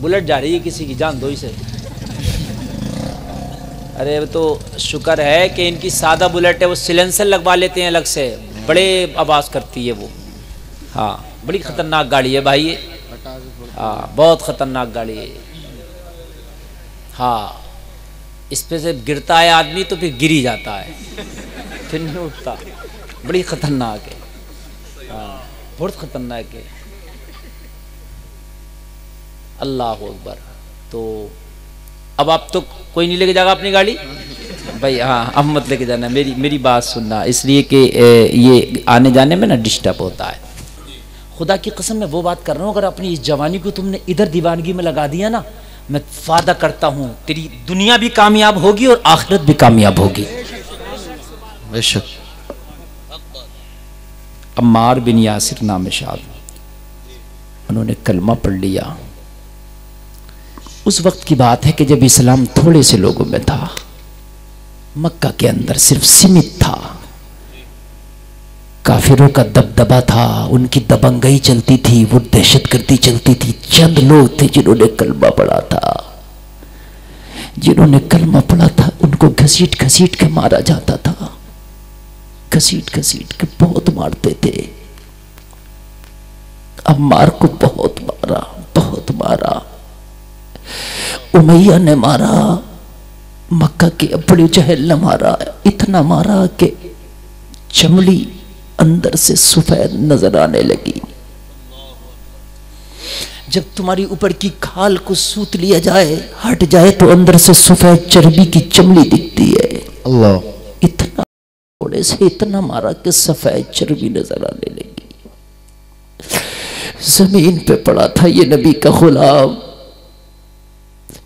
Bullet जा रही है किसी की, जान दो इसे। अरे तो शुक्र है कि इनकी सादा बुलेट है, वो सिलेंसर लगवा लेते हैं अलग से, बड़े आवाज़ करती है वो। हाँ बड़ी ख़तरनाक गाड़ी है भाई ये, हाँ बहुत ख़तरनाक गाड़ी है। हाँ इस पे से गिरता है आदमी तो फिर गिर ही जाता है, फिर नहीं उठता, बड़ी ख़तरनाक है। हाँ बहुत ख़तरनाक है। अल्लाह अकबर। तो अब आप तो कोई नहीं लेके जाएगा अपनी गाड़ी भाई। हाँ अब मत लेके जाना, मेरी बात सुनना, इसलिए कि ये आने जाने में ना डिस्टर्ब होता है। खुदा की कसम मैं वो बात कर रहा हूँ, अगर अपनी इस जवानी को तुमने इधर दीवानगी में लगा दिया ना, मैं वादा करता हूँ तेरी दुनिया भी कामयाब होगी और आखिरत भी कामयाब होगी। बेशक। अम्मार बिन यासिर नाम शाद, उन्होंने कलमा पढ़ लिया। उस वक्त की बात है कि जब इस्लाम थोड़े से लोगों में था, मक्का के अंदर सिर्फ सीमित था, काफिरों का दबदबा था, उनकी दबंगई चलती थी, वो दहशतगर्दी चलती थी। चंद लोग थे जिन्होंने कलमा पढ़ा था, जिन्होंने कलमा पढ़ा था उनको घसीट घसीट के मारा जाता था, घसीट घसीट के बहुत मारते थे। अम्मार को बहुत मारा, बहुत मारा। उमैया ने मारा, मक्का के अबू जहल ने मारा, इतना मारा कि चमड़ी अंदर से सफेद नजर आने लगी। जब तुम्हारी ऊपर की खाल को सूत लिया जाए, हट जाए, तो अंदर से सफेद चर्बी की चमड़ी दिखती है। अल्लाह। इतना थोड़े से इतना मारा कि सफेद चर्बी नजर आने लगी। जमीन पे पड़ा था ये नबी का गुलाम,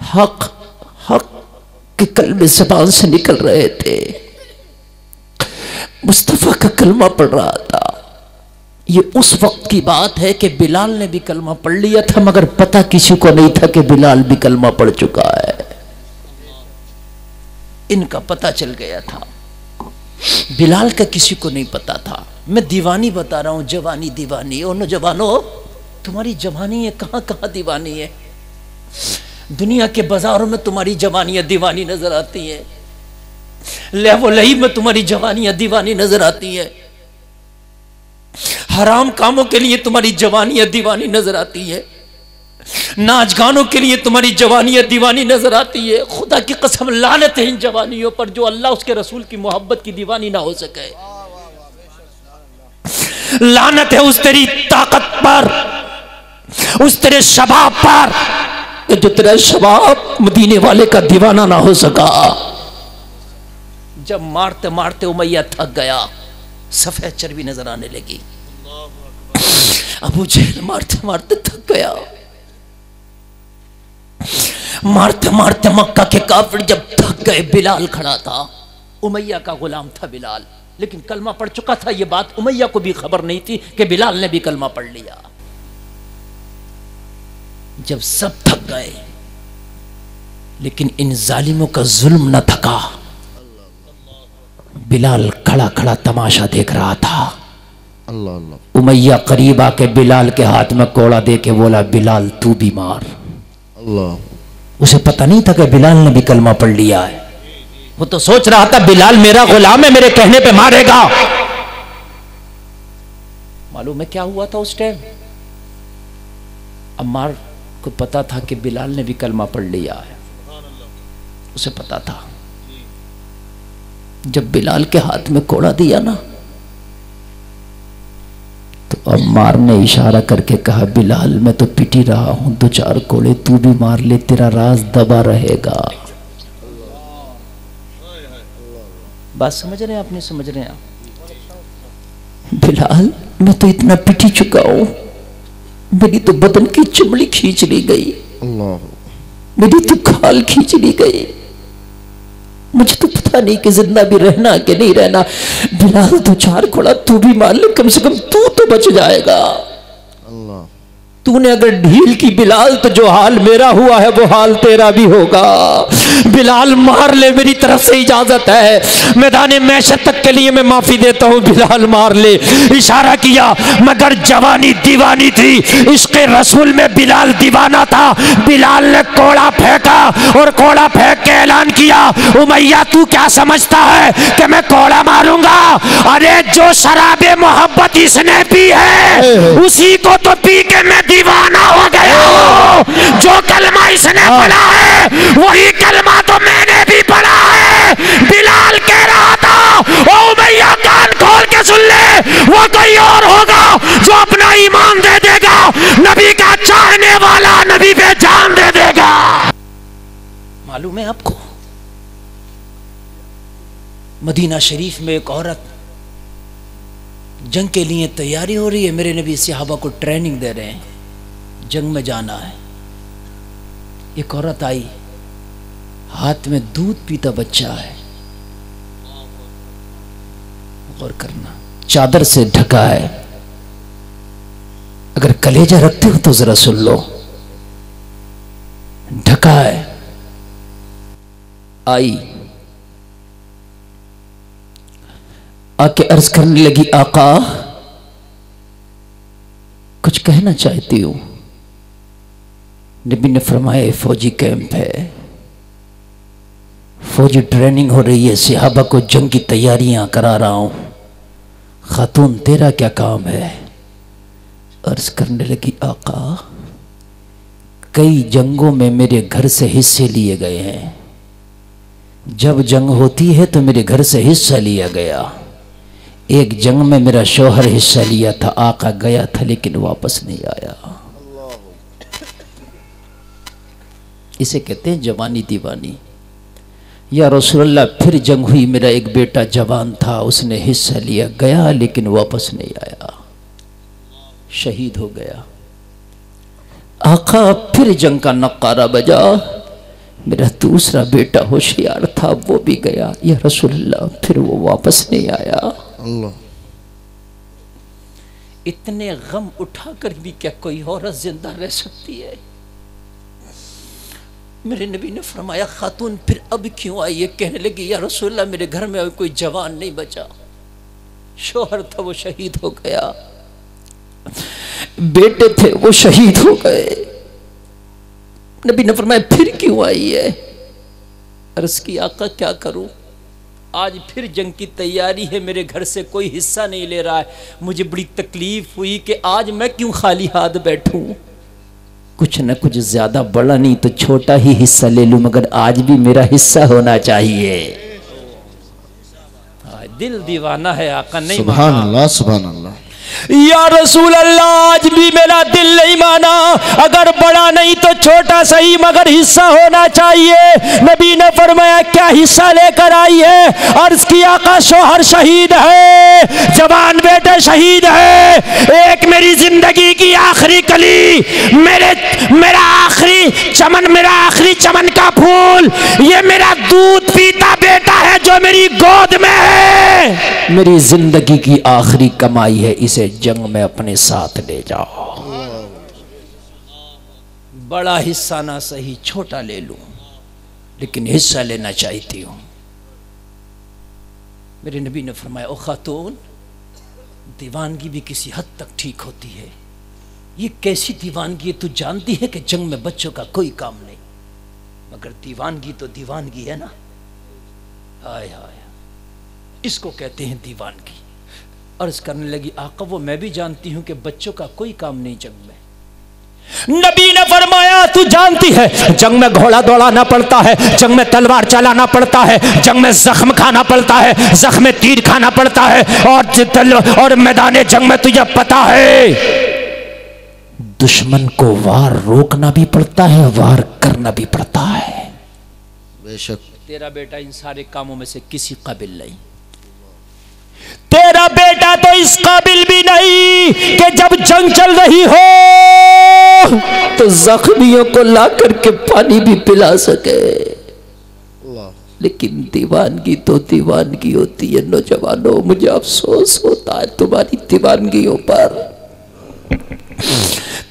हक हक के कलमे ज़बान से निकल रहे थे, मुस्तफ़ा का कलमा पढ़ रहा था। ये उस वक्त की बात है कि बिलाल ने भी कलमा पढ़ लिया था, मगर पता किसी को नहीं था कि बिलाल भी कलमा पढ़ चुका है। इनका पता चल गया था, बिलाल का किसी को नहीं पता था। मैं दीवानी बता रहा हूं, जवानी दीवानी। ओ नौजवानों, तुम्हारी जवानी है कहां कहां दीवानी है। दुनिया के बाजारों में तुम्हारी जवानियां दीवानी नजर आती है, लहवो लही में तुम्हारी जवानियां दीवानी नजर आती है, हराम कामों के लिए तुम्हारी जवानियां दीवानी नजर आती है, नाच गानों के लिए तुम्हारी जवानियां दीवानी नजर आती है। खुदा की कसम लानत है इन जवानियों पर जो अल्लाह उसके रसूल की मोहब्बत की दीवानी ना हो सके। लानत है उस तेरी ताकत पर, उस तेरे शबाब पर, जो तेरा शबाब मदीने वाले का दीवाना ना हो सका। जब मारते मारते उमैया थक गया, सफेद चर्बी नजर आने लगी। अबू जहल मारते मारते थक गया। मारते मारते मक्का के काफिर जब थक गए, बिलाल खड़ा था, उमैया का गुलाम था बिलाल, लेकिन कलमा पढ़ चुका था। यह बात उमैया को भी खबर नहीं थी कि बिलाल ने भी कलमा पढ़ लिया। जब सब थक गए, लेकिन इन जालिमों का जुल्म न थका। बिलाल खड़ा खड़ा तमाशा देख रहा था। अल्लाह अल्लाह। उमैया करीब आके बिलाल के हाथ में कोड़ा दे के बोला, बिलाल तू भी मार। अल्लाह। उसे पता नहीं था कि बिलाल ने भी कलमा पढ़ लिया है। वो तो सोच रहा था बिलाल मेरा गुलाम है, मेरे कहने पे मारेगा। मालूम है क्या हुआ था उस टाइम? अम्मार को पता था कि बिलाल ने भी कलमा पढ़ लिया है, उसे पता था। जब बिलाल के हाथ में कोड़ा दिया ना, तो अम्मार ने इशारा करके कहा, बिलाल मैं तो पिट ही रहा हूं, दो चार कोड़े तू भी मार ले, तेरा राज दबा रहेगा। बात समझ रहे हैं आप? नहीं समझ रहे हैं आप? बिलाल मैं तो इतना पिट ही चुका हूं, मेरी तो बदन की चमड़ी खींच ली गई, मेरी तो खाल खींच ली गई, मुझे तो पता नहीं कि जिंदा भी रहना कि नहीं रहना। बिलाल दो चार कोड़ा तू भी मार ले, कम से कम तू तो बच जाएगा। अल्लाह। तूने अगर ढील की बिलाल तो जो हाल मेरा हुआ है वो हाल तेरा भी होगा। बिलाल मार ले, मेरी तरफ से इजाजत है। मैदान मैशर तक के लिए मैं माफी देता हूँ, बिलाल मार ले। इशारा किया, मगर जवानी दीवानी थी, इश्क़ रसूल में बिलाल दीवाना था। बिलाल ने कोड़ा फेंका और कोड़ा फेंक के ऐलान किया, उमैया तू क्या समझता है कि मैं कोड़ा मारूंगा? अरे जो शराबे मोहब्बत इसने पी है उसी को तो पी के मैं दीवाना हो गया हूँ। जो कलमा इसने पढ़ा है वही कलमा तो मैंने भी पढ़ा है। बिलाल कह रहा था, ओ भैया कान खोल के सुन ले, वो कोई और होगा जो अपना ईमान दे देगा, नबी का चाहने वाला नबी पे जान दे देगा। मालूम है आपको, मदीना शरीफ में एक औरत जंग के लिए तैयारी हो रही है, मेरे नबी सहाबा को ट्रेनिंग दे रहे हैं, जंग में जाना है। एक औरत आई, हाथ में दूध पीता बच्चा है, गौर करना, चादर से ढका है। अगर कलेजा रखते हो तो जरा सुन लो, ढका है। आई, आके अर्ज करने लगी, आका कुछ कहना चाहती हूं। नबी ने फरमाया, फौजी कैंप है, फौजी ट्रेनिंग हो रही है, सहाबा को जंग की तैयारियां करा रहा हूं। खातून तेरा क्या काम है? अर्ज करने लगी, आका कई जंगों में मेरे घर से हिस्से लिए गए हैं, जब जंग होती है तो मेरे घर से हिस्सा लिया गया। एक जंग में मेरा शौहर हिस्सा लिया था, आका गया था लेकिन वापस नहीं आया। इसे कहते हैं जवानी दीवानी। या रसूलल्लाह फिर जंग हुई, मेरा एक बेटा जवान था, उसने हिस्सा लिया, गया लेकिन वापस नहीं आया, शहीद हो गया। आका फिर जंग का नक्कारा बजा, मेरा दूसरा बेटा होशियार था, वो भी गया। या रसूलल्लाह फिर वो वापस नहीं आया। अल्लाह, इतने गम उठाकर भी क्या कोई औरत जिंदा रह सकती है? मेरे नबी ने फरमाया, खातून फिर अब क्यों आई है? कहने लगी, या रसूलल्लाह मेरे घर में कोई जवान नहीं बचा, शौहर था वो शहीद हो गया, बेटे थे वो शहीद हो गए। नबी ने फरमाया, फिर क्यों आई है? अर्ज़ की, आका क्या करूं, आज फिर जंग की तैयारी है, मेरे घर से कोई हिस्सा नहीं ले रहा है, मुझे बड़ी तकलीफ हुई कि आज मैं क्यों खाली हाथ बैठूं। कुछ न कुछ ज्यादा बड़ा नहीं तो छोटा ही हिस्सा ले लूं, मगर आज भी मेरा हिस्सा होना चाहिए। दिल दीवाना है, आका नहीं माना। सुभान अल्लाह, सुभान अल्लाह। या रसूल अल्लाह, आज भी मेरा दिल नहीं माना, अगर बड़ा नहीं तो छोटा सही मगर हिस्सा होना चाहिए। नबी ने फरमाया, क्या हिस्सा लेकर आई है? अर्ज किया, आका शौहर शहीद है, जवान बेटे शहीद है, एक मेरी जिंदगी की आखिरी कली, मेरा आखिरी चमन, मेरा आखिरी चमन का फूल, ये मेरा दूध पीता बेटा है जो मेरी गोद में है, मेरी जिंदगी की आखिरी कमाई है, इसे जंग में अपने साथ ले जाओ। बड़ा हिस्सा ना सही, छोटा ले लूं, लेकिन हिस्सा लेना चाहती हूं। मेरे नबी ने फरमाया, ओ खातून, दीवानगी भी किसी हद तक ठीक होती है। ये कैसी दीवानगी है? तू जानती है कि जंग में बच्चों का कोई काम नहीं, मगर दीवानगी तो दीवानगी है ना। हाय हाय, इसको कहते हैं दीवानगी। अर्ज करने लगी, आका वो मैं भी जानती हूं कि बच्चों का कोई काम नहीं जंग में। नबी ने फरमाया, तू जानती है जंग में घोड़ा दौड़ाना पड़ता है, जंग में तलवार चलाना पड़ता है, जंग में जख्म खाना पड़ता है, जख्म में तीर खाना पड़ता है, और मैदान जंग में तुझे पता है दुश्मन को वार रोकना भी पड़ता है, वार करना भी पड़ता है। बेशक तेरा बेटा इन सारे कामों में से किसी काबिल नहीं, तेरा बेटा तो इस काबिल भी नहीं कि जब जंग चल रही हो तो जख्मियों को ला करके पानी भी पिला सके। लेकिन दीवानगी तो दीवानगी होती है। नौजवानों, मुझे अफसोस होता है तुम्हारी दीवानगियों पर।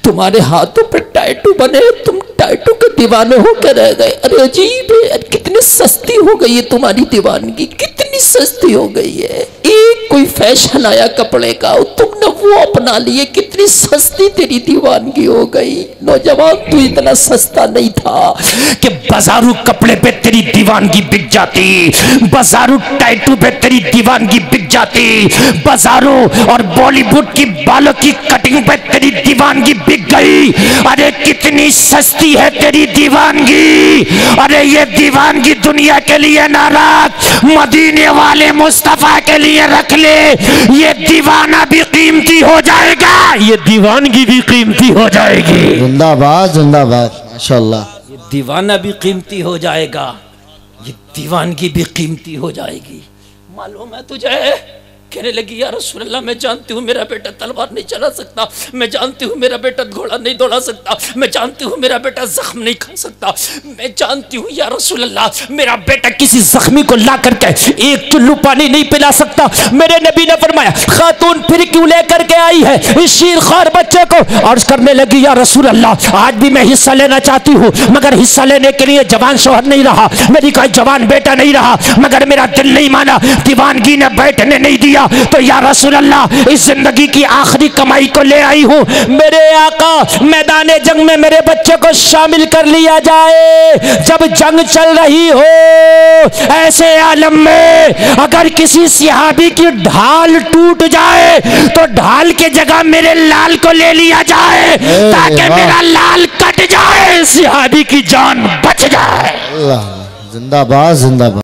तुम्हारे हाथों पे टैटू बने, तुम टैटू के दीवाने होकर रह गए। अरे अजीब है, कितनी सस्ती हो गई है तुम्हारी दीवानगी, कितनी सस्ती हो गई है। एक कोई फैशन आया कपड़े का, तुमने वो अपना लिए, कितनी सस्ती तेरी दीवानगी हो गई। नौजवान, तू इतना सस्ता नहीं था कि बाजारू कपड़े पे तेरी दीवानगी बिक जाती, बाजारू टैटू पे तेरी दीवानगी बिक जाती, बाजारू और बॉलीवुड की बालों की कटिंग पे तेरी दीवानगी बिक गई। अरे कितनी सस्ती है तेरी दीवानगी। अरे ये दीवानगी दुनिया के लिए ना रख, मदीने वाले मुस्तफा के लिए रख ले। ये दीवाना भी कीमती हो जाएगा, ये दीवानगी भी कीमती हो जाएगी। जिंदाबाद जिंदाबाद, माशाअल्लाह। ये दीवाना भी कीमती हो जाएगा, ये दीवानगी भी कीमती हो जाएगी। मालूम है तुझे? कहने लगी या रसूल अल्लाह, मैं जानती हूँ मेरा बेटा तलवार नहीं चला सकता, मैं जानती हूँ मेरा बेटा घोड़ा नहीं दौड़ा सकता, मैं जानती हूँ मेरा बेटा जख्म नहीं खा सकता, मैं जानती हूँ या रसूल अल्लाह मेरा बेटा किसी जख्मी को ला करके एक चुल्लू पानी नहीं पिला सकता। मेरे नबी ने फरमाया, खातून फिर क्यों लेकर के आई है इस शीरखार बच्चे को? अर्ज करने लगी या रसूल अल्लाह, आज भी मैं हिस्सा लेना चाहती हूँ, मगर हिस्सा लेने के लिए जवान शोहर नहीं रहा, मेरी कोई जवान बेटा नहीं रहा, मगर मेरा दिल नहीं माना, दीवानगी ने बैठने नहीं दिया। तो या रसूल अल्लाह, इस जिंदगी की आखिरी कमाई को ले आई हूं, मेरे आका मैदाने जंग में मेरे बच्चे को शामिल कर लिया जाए। जब जंग चल रही हो ऐसे आलम में अगर किसी सिहाबी की ढाल टूट जाए तो ढाल के जगह मेरे लाल को ले लिया जाए, ताकि मेरा लाल कट जाए, सिहाबी की जान बच जाए। जिंदाबाद जिंदाबाद।